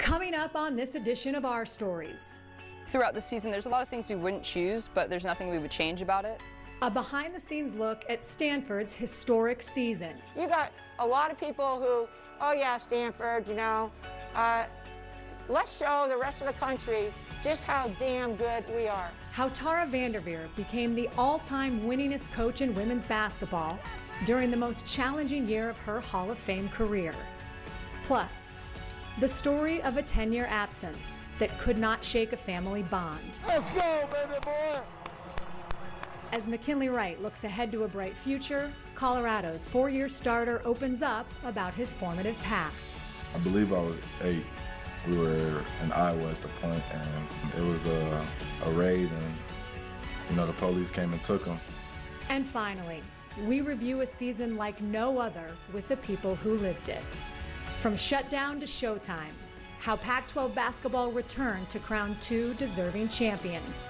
Coming up on this edition of Our Stories. Throughout the season, there's a lot of things we wouldn't choose, but there's nothing we would change about it. A behind-the-scenes look at Stanford's historic season. You got a lot of people who, oh yeah, Stanford, you know, let's show the rest of the country just how damn good we are. How Tara Vanderveer became the all-time winningest coach in women's basketball during the most challenging year of her Hall of Fame career. Plus, the story of a 10-year absence that could not shake a family bond. Let's go, baby boy! As McKinley Wright looks ahead to a bright future, Colorado's 4-year starter opens up about his formative past. I believe I was 8. We were in Iowa at the point, and it was a raid, and you know, the police came and took him. And finally, we review a season like no other with the people who lived it. From shutdown to showtime, how Pac-12 basketball returned to crown 2 deserving champions.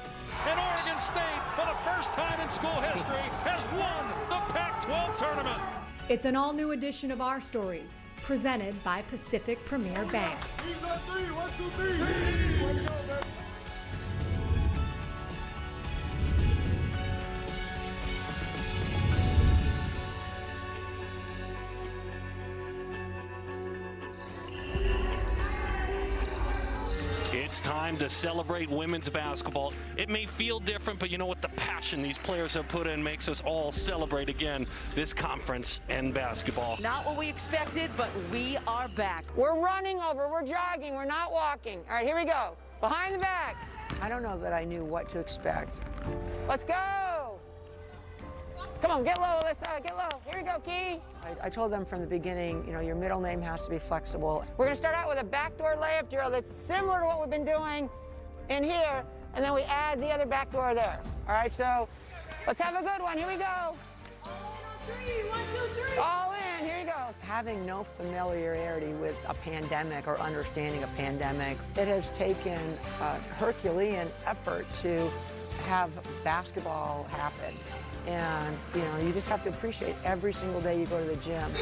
And Oregon State, for the first time in school history, has won the Pac-12 tournament. It's an all-new edition of Our Stories, presented by Pacific Premier Bank. It's time to celebrate women's basketball. It may feel different, but you know what? The passion these players have put in makes us all celebrate again this conference and basketball. Not what we expected, but we are back. We're running over, we're jogging, we're not walking. All right, here we go. Behind the back. I don't know that I knew what to expect. Let's go! Come on, get low, let's get low. Here we go, Key. I told them from the beginning, you know, your middle name has to be flexible. We're gonna start out with a backdoor layup drill that's similar to what we've been doing in here, and then we add the other backdoor there. All right, so let's have a good one. Here we go. 1, 2, 3. All in, here you go. Having no familiarity with a pandemic or understanding a pandemic, it has taken a Herculean effort to have basketball happen. And, you know, you just have to appreciate every single day you go to the gym.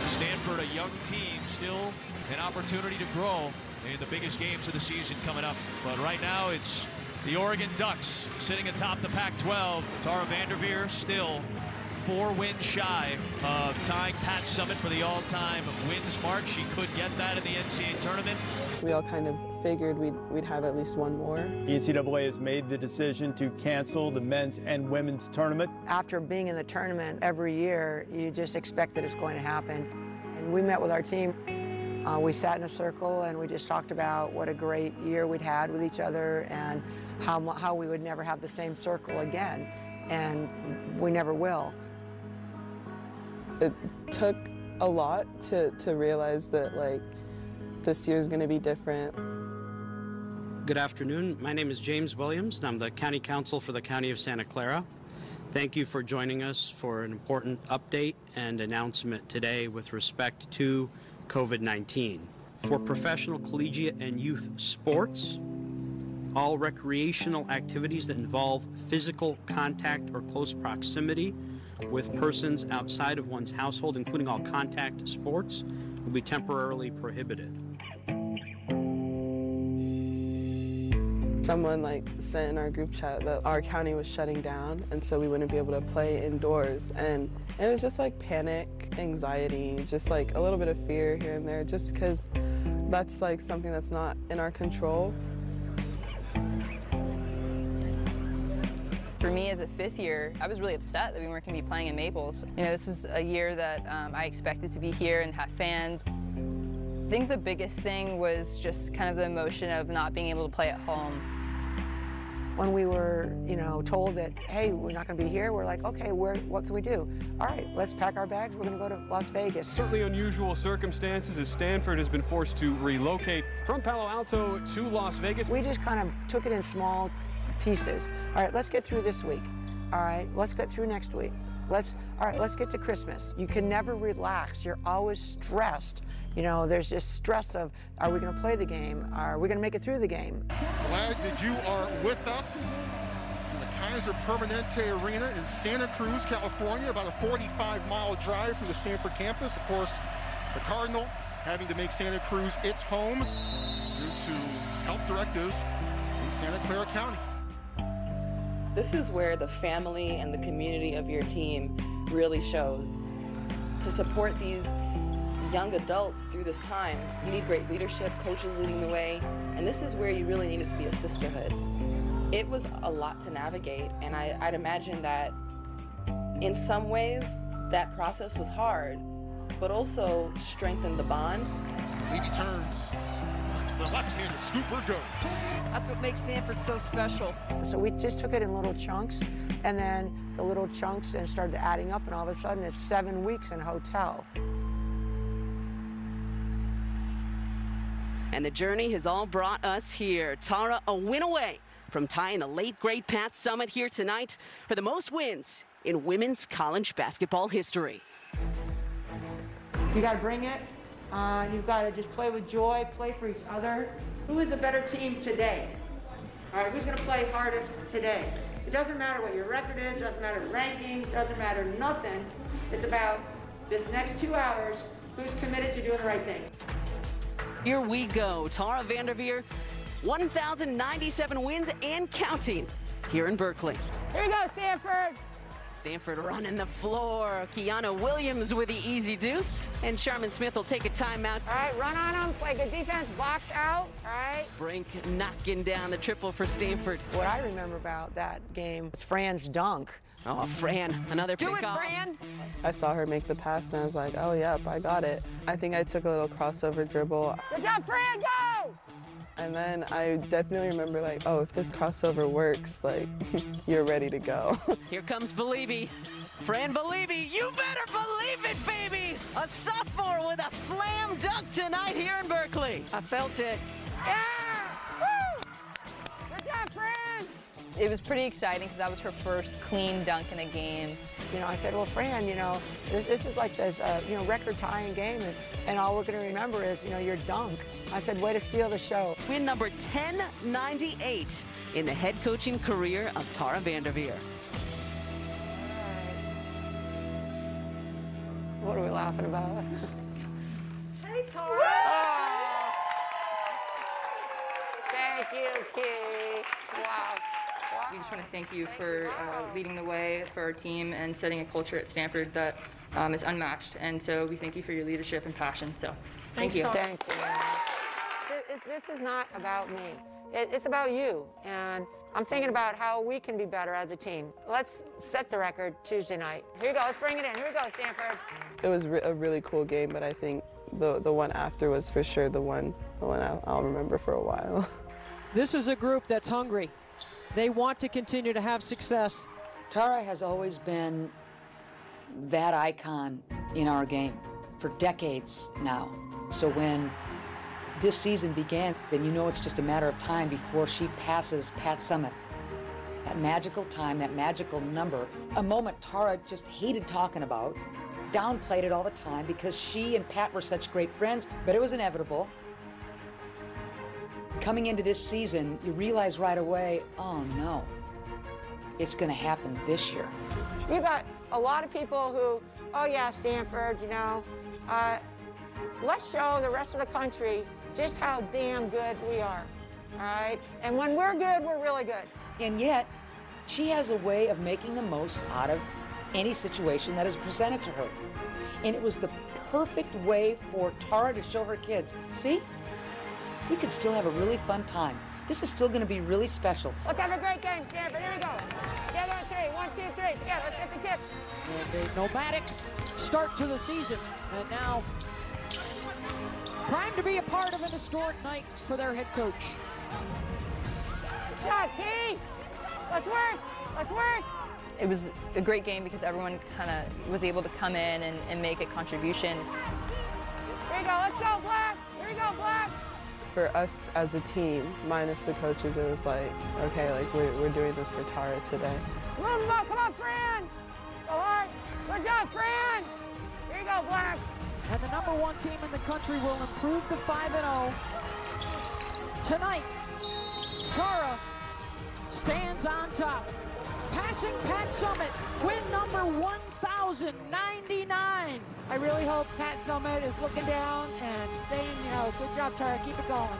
Stanford, a young team, still an opportunity to grow in the biggest games of the season coming up. But right now, it's the Oregon Ducks sitting atop the Pac-12. Tara Vanderveer still 4 wins shy of tying Pat Summitt for the all-time wins mark. She could get that in the NCAA tournament. We all kind of figured we'd have at least one more. The NCAA has made the decision to cancel the men's and women's tournament. After being in the tournament every year, you just expect that it's going to happen. And we met with our team. We sat in a circle and we just talked about what a great year we'd had with each other and how we would never have the same circle again. And we never will. It took a lot to realize that, like, this year is going to be different. Good afternoon. My name is James Williams, and I'm the County Counsel for the County of Santa Clara. Thank you for joining us for an important update and announcement today with respect to COVID-19. For professional, collegiate, and youth sports, all recreational activities that involve physical contact or close proximity with persons outside of one's household, including all contact sports, will be temporarily prohibited. Someone sent in our group chat that our county was shutting down, and so we wouldn't be able to play indoors. And it was just panic, anxiety, just a little bit of fear here and there, just because that's something that's not in our control. For me as a 5th year, I was really upset that we weren't going to be playing in Maples. You know, this is a year that I expected to be here and have fans. I think the biggest thing was just kind of the emotion of not being able to play at home. When we were, told that, hey, we're not going to be here, we're like, okay, what can we do? All right, let's pack our bags. We're going to go to Las Vegas. Certainly unusual circumstances as Stanford has been forced to relocate from Palo Alto to Las Vegas. We just kind of took it in small pieces. All right, let's get through this week. All right, let's get through next week. All right, let's get to Christmas. You can never relax. You're always stressed. There's just stress of, are we going to play the game? Are we going to make it through the game? Glad that you are with us from the County Kaiser Permanente Arena in Santa Cruz, California, about a 45-mile drive from the Stanford campus. Of course, the Cardinal having to make Santa Cruz its home due to health directives in Santa Clara County. This is where the family and the community of your team really shows. To support these young adults through this time, you need great leadership, coaches leading the way, and this is where you really need it to be a sisterhood. It was a lot to navigate, and I'd imagine that in some ways that process was hard, but also strengthened the bond. Levy turns. The left-handed scooper go. That's what makes Stanford so special. So we just took it in little chunks, and then the little chunks and started adding up, and all of a sudden it's 7 weeks in a hotel. And the journey has all brought us here. Tara, a win away from tying the late great Pat Summitt here tonight for the most wins in women's college basketball history. You got to bring it. You've got to just play with joy, play for each other. Who is the better team today? All right, who's going to play hardest today? It doesn't matter what your record is, doesn't matter rankings, doesn't matter nothing. It's about this next 2 hours, who's committed to doing the right thing. Here we go. Tara Vanderveer, 1,097 wins and counting here in Berkeley. Here we go, Stanford. Stanford running the floor. Kiana Williams with the easy deuce. And Sharman Smith will take a timeout. All right, run on them, play good defense, box out, all right? Brink knocking down the triple for Stanford. What I remember about that game was Fran's dunk. Oh, Fran, another pick off. Do it, Fran! I saw her make the pass, and I was like, oh, yep, I got it. I think I took a little crossover dribble. Good job, Fran, go! And then I definitely remember, like, oh, if this crossover works, like, you're ready to go. Here comes Beliebe. Fran Beliebe, you better believe it, baby! A sophomore with a slam dunk tonight here in Berkeley. I felt it. Yeah! Woo! Good job, Fran! It was pretty exciting because that was her first clean dunk in a game. You know, I said, well, Fran, you know, this is like this, you know, record-tying game, and all we're going to remember is, you know, your dunk. I said, way to steal the show. Win number 1098 in the head coaching career of Tara Vanderveer. What are we laughing about? Hey, Tara. Oh. Thank you, Key. Wow. We just want to thank you for leading the way for our team and setting a culture at Stanford that is unmatched. And so we thank you for your leadership and passion. So thank you. Thank you. This is not about me. It's about you. And I'm thinking about how we can be better as a team. Let's set the record Tuesday night. Here you go. Let's bring it in. Here we go, Stanford. It was a really cool game, but I think the one after was for sure the one I'll remember for a while. This is a group that's hungry. They want to continue to have success. Tara has always been that icon in our game for decades now. So when this season began, then you know it's just a matter of time before she passes Pat Summitt. That magical time, that magical number, a moment Tara just hated talking about, downplayed it all the time because she and Pat were such great friends, but it was inevitable. Coming into this season, you realize right away, oh no, it's going to happen this year. You got a lot of people who, oh yeah, Stanford, you know, let's show the rest of the country just how damn good we are, all right? And when we're good, we're really good. And yet, she has a way of making the most out of any situation that is presented to her. And it was the perfect way for Tara to show her kids, see? We can still have a really fun time. This is still going to be really special. Let's have a great game, Stanford. Here we go. Together on three. 1, 2, 3. Together. Let's get the tip. And a nomadic start to the season. And now, primed to be a part of an historic night for their head coach. Good job, Key. Let's work. Let's work. It was a great game because everyone kind of was able to come in and make a contribution. Here we go. Let's go, Black. Here we go, Black. For us as a team, minus the coaches, it was like, okay, like we're doing this for Tara today. Come on, Fran! Go hard! Good job, Fran! Here you go, Black! And the #1 team in the country will improve to 5-0. Tonight, Tara stands on top. passing Pat Summitt, win number 1,099. I really hope Pat Summitt is looking down and saying, you know, good job, Tara, keep it going.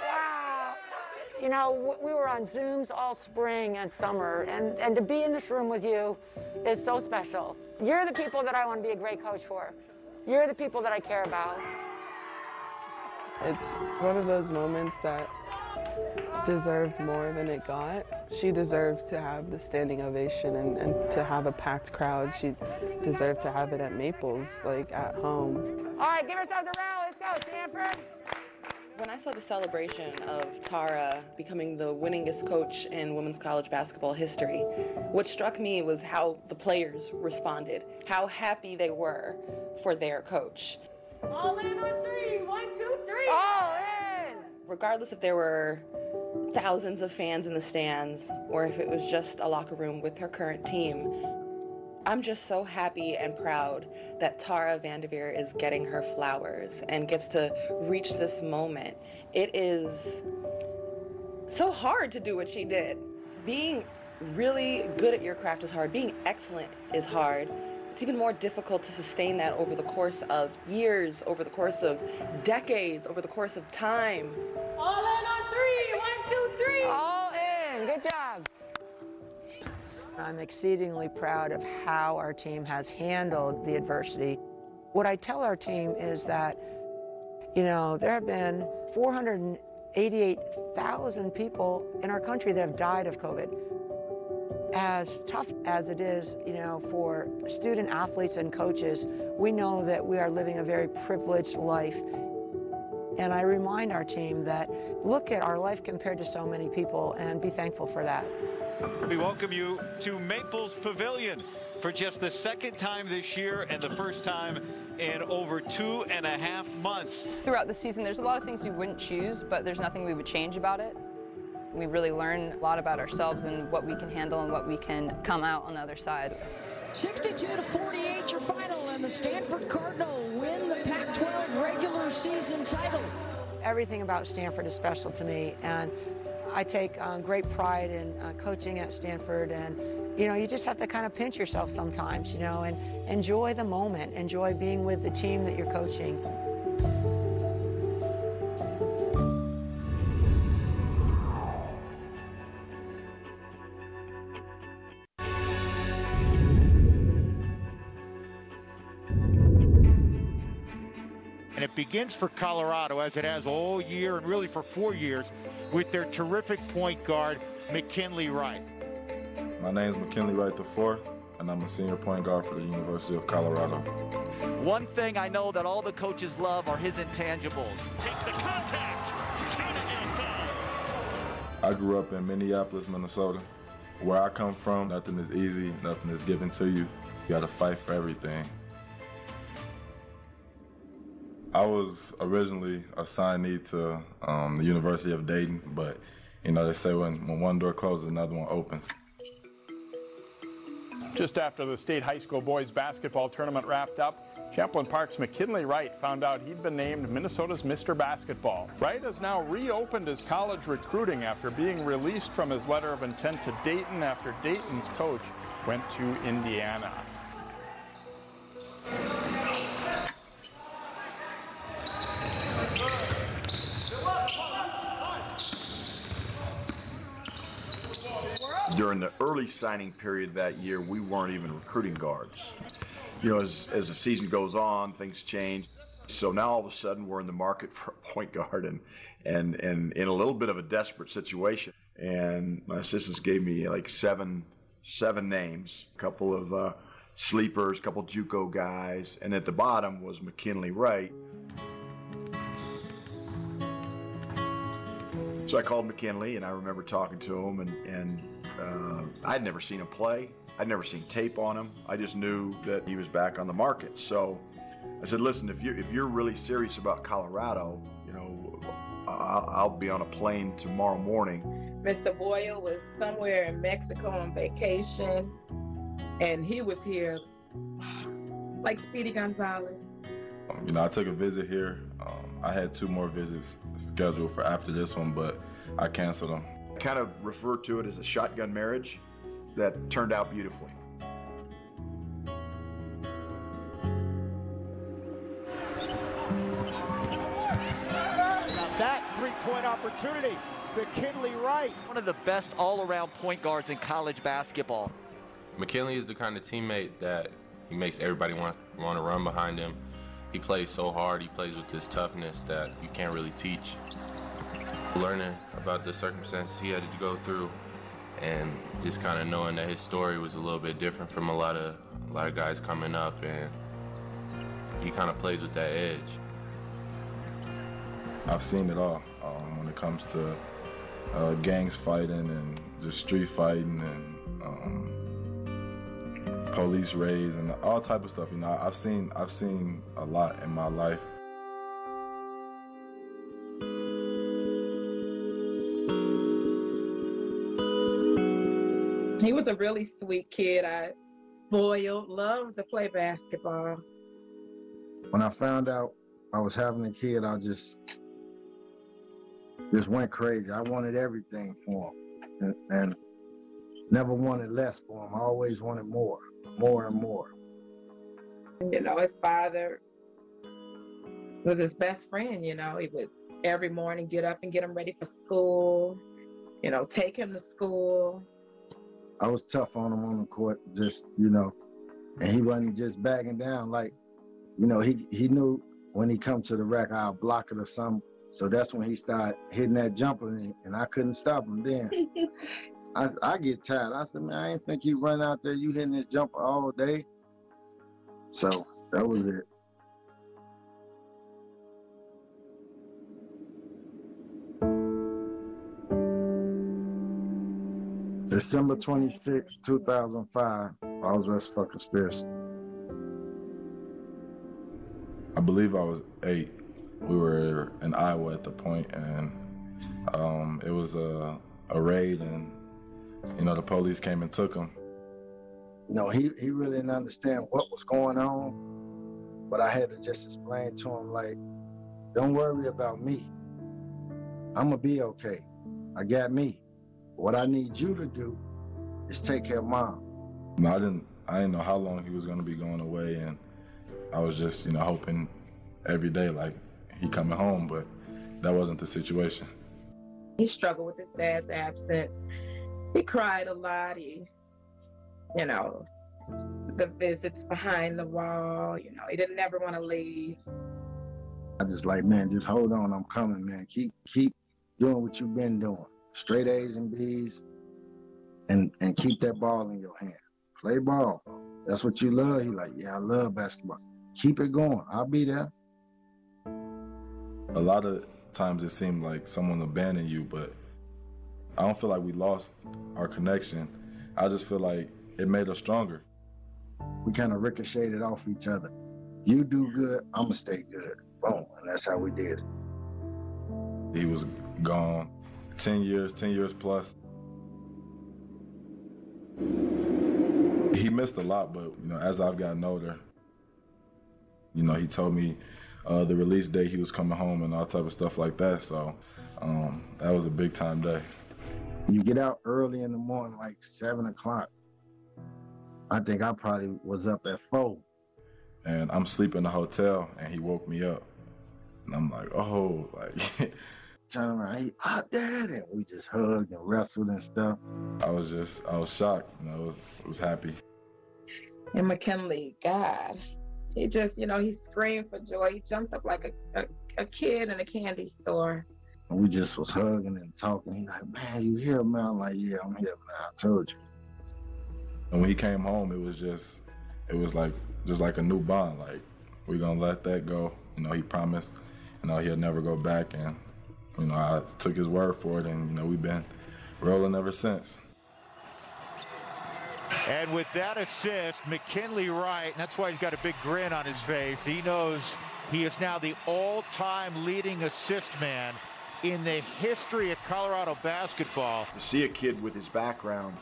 Wow. You know, we were on Zooms all spring and summer, and to be in this room with you is so special. You're the people that I want to be a great coach for. You're the people that I care about. It's one of those moments that deserved more than it got. She deserved to have the standing ovation and to have a packed crowd. She deserved to have it at Maples, like at home. All right, give ourselves a round. Let's go, Stanford. When I saw the celebration of Tara becoming the winningest coach in women's college basketball history, what struck me was how the players responded, how happy they were for their coach. All in on three. 1, 2, 3. All in. Regardless if there were thousands of fans in the stands or if it was just a locker room with her current team, I'm just so happy and proud that Tara Vanderveer is getting her flowers and gets to reach this moment. It is so hard to do what she did. Being really good at your craft is hard. Being excellent is hard. It's even more difficult to sustain that over the course of years, over the course of decades, over the course of time. All in on 3. 1, 2, 3. All in. Good job. I'm exceedingly proud of how our team has handled the adversity. What I tell our team is that, you know, there have been 488,000 people in our country that have died of COVID. As tough as it is, you know, for student athletes and coaches, we know that we are living a very privileged life. And I remind our team that look at our life compared to so many people and be thankful for that. We welcome you to Maples Pavilion for just the second time this year and the first time in over 2.5 months. Throughout the season, there's a lot of things we wouldn't choose, but there's nothing we would change about it. We really learn a lot about ourselves and what we can handle and what we can come out on the other side with. 62-48 your final, and the Stanford Cardinal win the Pac-12 regular season title. Everything about Stanford is special to me, and I take great pride in coaching at Stanford, and you know, you just have to kind of pinch yourself sometimes, you know, and enjoy the moment, enjoy being with the team that you're coaching. And it begins for Colorado, as it has all year and really for 4 years, with their terrific point guard, McKinley Wright. My name is McKinley Wright IV, and I'm a senior point guard for the University of Colorado. One thing I know that all the coaches love are his intangibles. Takes the contact. Count it and foul. I grew up in Minneapolis, Minnesota. Where I come from, nothing is easy, nothing is given to you. You gotta fight for everything. I was originally a signee to the University of Dayton, but you know, they say when one door closes, another one opens. Just after the state high school boys basketball tournament wrapped up, Champlain Park's McKinley Wright found out he'd been named Minnesota's Mr. Basketball. Wright has now reopened his college recruiting after being released from his letter of intent to Dayton after Dayton's coach went to Indiana. During the early signing period that year, we weren't even recruiting guards. You know, as the season goes on, things change. So now all of a sudden we're in the market for a point guard and in a little bit of a desperate situation. And my assistants gave me like seven names, a couple of sleepers, a couple JUCO guys, and at the bottom was McKinley Wright. So I called McKinley, and I remember talking to him, and I'd never seen him play. I'd never seen tape on him. I just knew that he was back on the market. So I said, listen, if you're really serious about Colorado, you know, I'll be on a plane tomorrow morning. Mr. Boyle was somewhere in Mexico on vacation, and he was here like Speedy Gonzalez. You know, I took a visit here. I had 2 more visits scheduled for after this one, but I canceled them. I kind of refer to it as a shotgun marriage that turned out beautifully. That three-point opportunity, McKinley Wright. One of the best all-around point guards in college basketball. McKinley is the kind of teammate that he makes everybody want to run behind him. He plays so hard, he plays with this toughness that you can't really teach. Learning about the circumstances he had to go through and just kind of knowing that his story was a little bit different from a lot of guys coming up, and he kind of plays with that edge. I've seen it all when it comes to gangs fighting and just street fighting and police raids and all type of stuff. You know, I've seen a lot in my life. He was a really sweet kid. Spoiled, loved to play basketball. When I found out I was having a kid, I just went crazy. I wanted everything for him and never wanted less for him. I always wanted more and more. You know, his father was his best friend. You know, he would every morning get up and get him ready for school, you know, take him to school. I was tough on him on the court, just, you know, and he wasn't just backing down. Like, you know, he knew when he come to the rack, I'll block it or something. So that's when he started hitting that jumper, and I couldn't stop him then. I get tired. I said, man, I ain't think you run out there, you hitting this jumper all day. So that was it. December 26, 2005, I was arrested for conspiracy. I believe I was 8. We were in Iowa at the point, and it was a raid, and you know, the police came and took him. No, he really didn't understand what was going on, but I had to just explain to him, like, don't worry about me. I'm gonna be okay. I got me. What I need you to do is take care of Mom. No, I didn't know how long he was gonna be going away, and I was just, you know, hoping every day, like, he coming home, but that wasn't the situation. He struggled with his dad's absence. He cried a lot. He, you know, the visits behind the wall, you know, he didn't ever want to leave. I just like, man, just hold on, I'm coming, man. Keep doing what you've been doing. Straight A's and B's, and keep that ball in your hand. Play ball. That's what you love. He like, yeah, I love basketball. Keep it going. I'll be there. A lot of times it seemed like someone abandoned you, but I don't feel like we lost our connection. I just feel like it made us stronger. We kind of ricocheted off each other. You do good, I'm gonna stay good. Boom, and that's how we did it. He was gone 10 years plus. He missed a lot, but you know, as I've gotten older, you know, he told me the release day he was coming home and all type of stuff like that. So that was a big time day. You get out early in the morning, like 7 o'clock. I think I probably was up at 4. And I'm sleeping in the hotel, and he woke me up. And I'm like, oh, like. Turn around, he out there, and we just hugged and wrestled and stuff. I was shocked, you know, I was happy. And McKinley, God, he just, you know, he screamed for joy. He jumped up like a kid in a candy store. And we just was hugging and talking. He like, man, you here, man? I'm like, yeah, I'm here, man. I told you. And when he came home, it was like just like a new bond. Like, we're gonna let that go. You know, he promised, you know, he'll never go back, and you know, I took his word for it, and you know, we've been rolling ever since. And with that assist, McKinley Wright, and that's why he's got a big grin on his face. He knows he is now the all-time leading assist man in the history of Colorado basketball. To see a kid with his background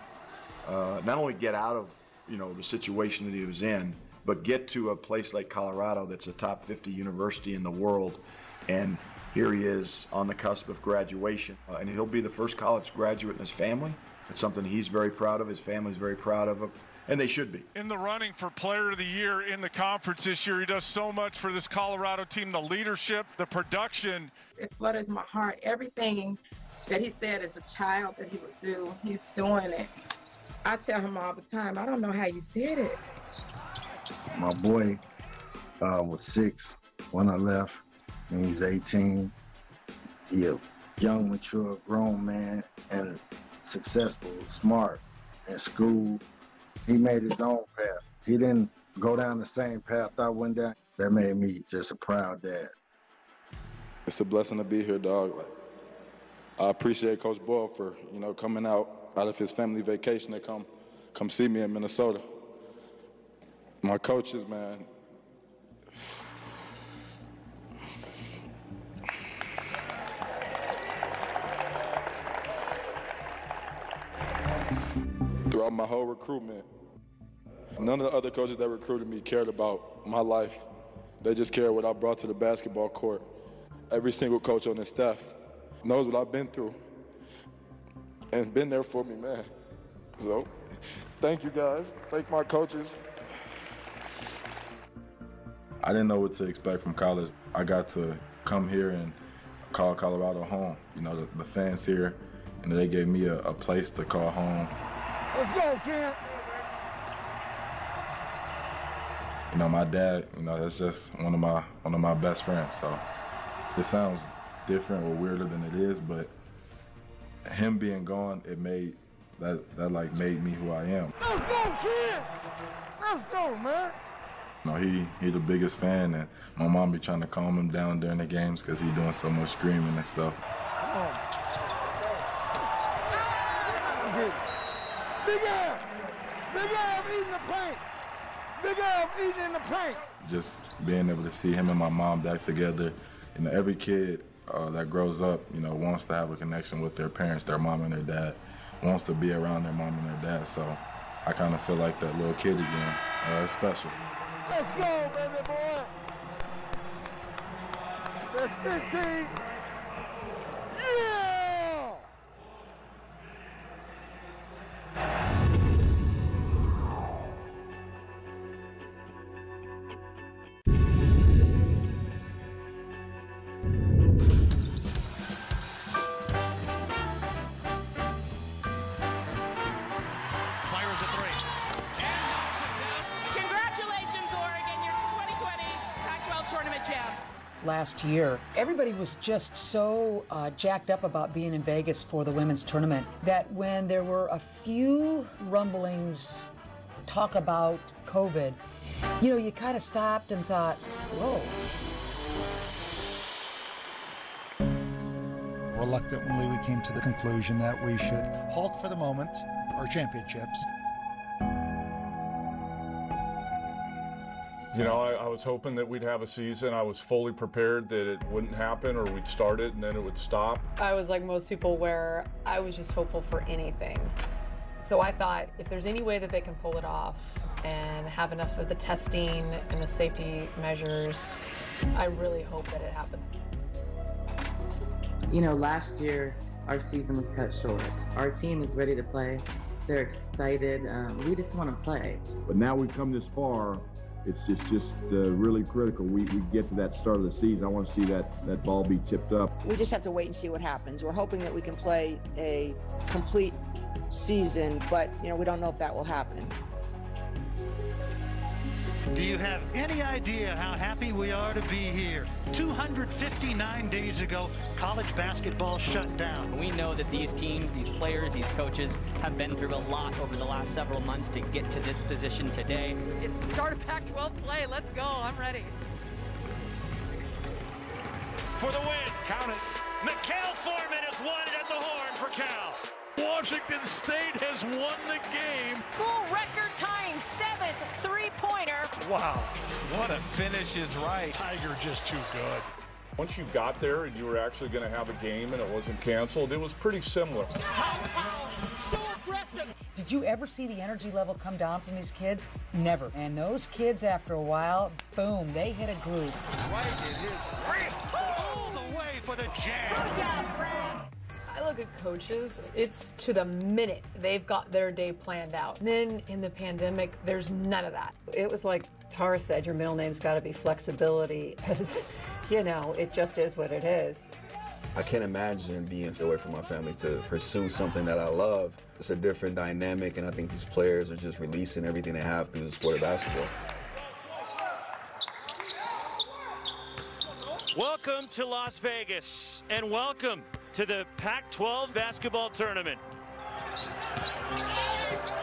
not only get out of, you know, the situation that he was in, but get to a place like Colorado that's a top 50 university in the world, and here he is on the cusp of graduation, and he'll be the first college graduate in his family. It's something he's very proud of, his family's very proud of him, and they should be. In the running for Player of the Year in the conference this year, he does so much for this Colorado team, the leadership, the production. It flutters my heart. Everything that he said as a child that he would do, he's doing it. I tell him all the time, I don't know how you did it. My boy was 6 when I left, and he was 18. He a young, mature, grown man, and successful, smart, in school. He made his own path. He didn't go down the same path I went down. That made me just a proud dad. It's a blessing to be here, dog. Like, I appreciate Coach Boyle for, coming out of his family vacation to come see me in Minnesota. My coaches, man. Throughout my whole recruitment, none of the other coaches that recruited me cared about my life. They just cared what I brought to the basketball court. Every single coach on this staff knows what I've been through and been there for me, man. So, thank you guys. Thank my coaches. I didn't know what to expect from college. I got to come here and call Colorado home. The fans here, and they gave me a place to call home. Let's go, Ken. My dad, that's just one of my best friends. So it sounds different or weirder than it is, but him being gone, it made that made me who I am. Let's go, Ken. Let's go, man. He the biggest fan, and my mom be trying to calm him down during the games because he doing so much screaming and stuff. Big Al! Big Al eating the paint! Big Al eating in the paint! Just being able to see him and my mom back together. Every kid that grows up, wants to have a connection with their parents, their mom and their dad, wants to be around their mom and their dad. So I kind of feel like that little kid again. It's special. Let's go, baby boy! That's 15. Yeah! Last year, everybody was just so jacked up about being in Vegas for the women's tournament that when there were a few rumblings, talk about COVID, you kind of stopped and thought, whoa. Reluctantly, we came to the conclusion that we should halt for the moment our championships. I was hoping that we'd have a season. I was fully prepared that it wouldn't happen, or we'd start it and then it would stop. I was like most people where I was just hopeful for anything. So I thought if there's any way that they can pull it off and have enough of the testing and the safety measures, I really hope that it happens. Last year our season was cut short. Our team is ready to play. They're excited. We just want to play. But now we've come this far. It's just really critical. We get to that start of the season. I want to see that ball be tipped up. We just have to wait and see what happens. We're hoping that we can play a complete season, but we don't know if that will happen. Do you have any idea how happy we are to be here? 259 days ago, college basketball shut down. We know that these teams, these players, these coaches have been through a lot over the last several months to get to this position today. It's the start of Pac-12 play. Let's go. I'm ready. For the win. Count it. Mikal Foreman has won it at the horn for Cal. Washington State has won the game. Full record tying 7th three-pointer. Wow, what a finish is Wright. Tiger just too good. Once you got there and you were actually going to have a game and it wasn't canceled, it was pretty similar. So aggressive. Did Did you ever see the energy level come down from these kids? Never. And those kids, after a while, boom, they hit a groove. Wright in his grip. All the way for the jam. I look at coaches, it's to the minute they've got their day planned out. And then in the pandemic, there's none of that. It was like Tara said, your middle name's got to be flexibility, because, you know, it just is what it is. I can't imagine being away from my family to pursue something that I love. It's a different dynamic, and I think these players are just releasing everything they have through the sport of basketball. Welcome to Las Vegas, and welcome to the Pac-12 basketball tournament.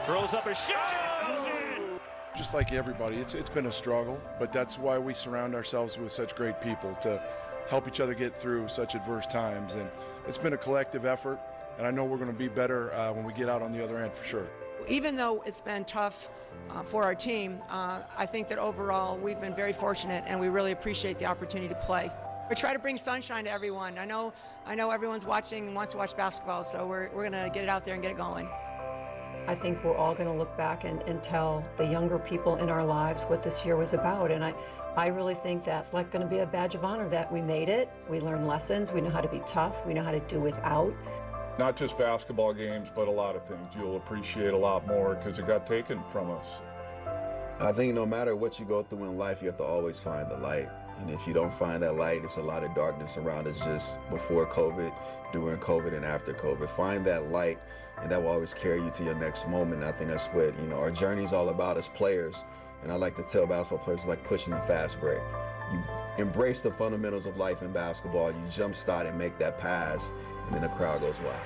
Throws up a shot, goes in. Just like everybody, it's been a struggle, but that's why we surround ourselves with such great people, to help each other get through such adverse times. And it's been a collective effort, and I know we're going to be better when we get out on the other end for sure. Even though it's been tough for our team, I think that overall we've been very fortunate, and we really appreciate the opportunity to play. We try to bring sunshine to everyone. I know everyone's watching and wants to watch basketball, so we're going to get it out there and get it going. I think we're all going to look back and tell the younger people in our lives what this year was about. And I really think that's like going to be a badge of honor that we made it. We learned lessons. We know how to be tough. We know how to do without. Not just basketball games, but a lot of things. You'll appreciate a lot more because it got taken from us. I think no matter what you go through in life, you have to always find the light. And if you don't find that light, it's a lot of darkness around us just before COVID, during COVID, and after COVID. Find that light, and that will always carry you to your next moment. And I think that's what, our journey is all about as players. And I like to tell basketball players, it's like pushing the fast break. You embrace the fundamentals of life in basketball, you jump start and make that pass, and then the crowd goes wild.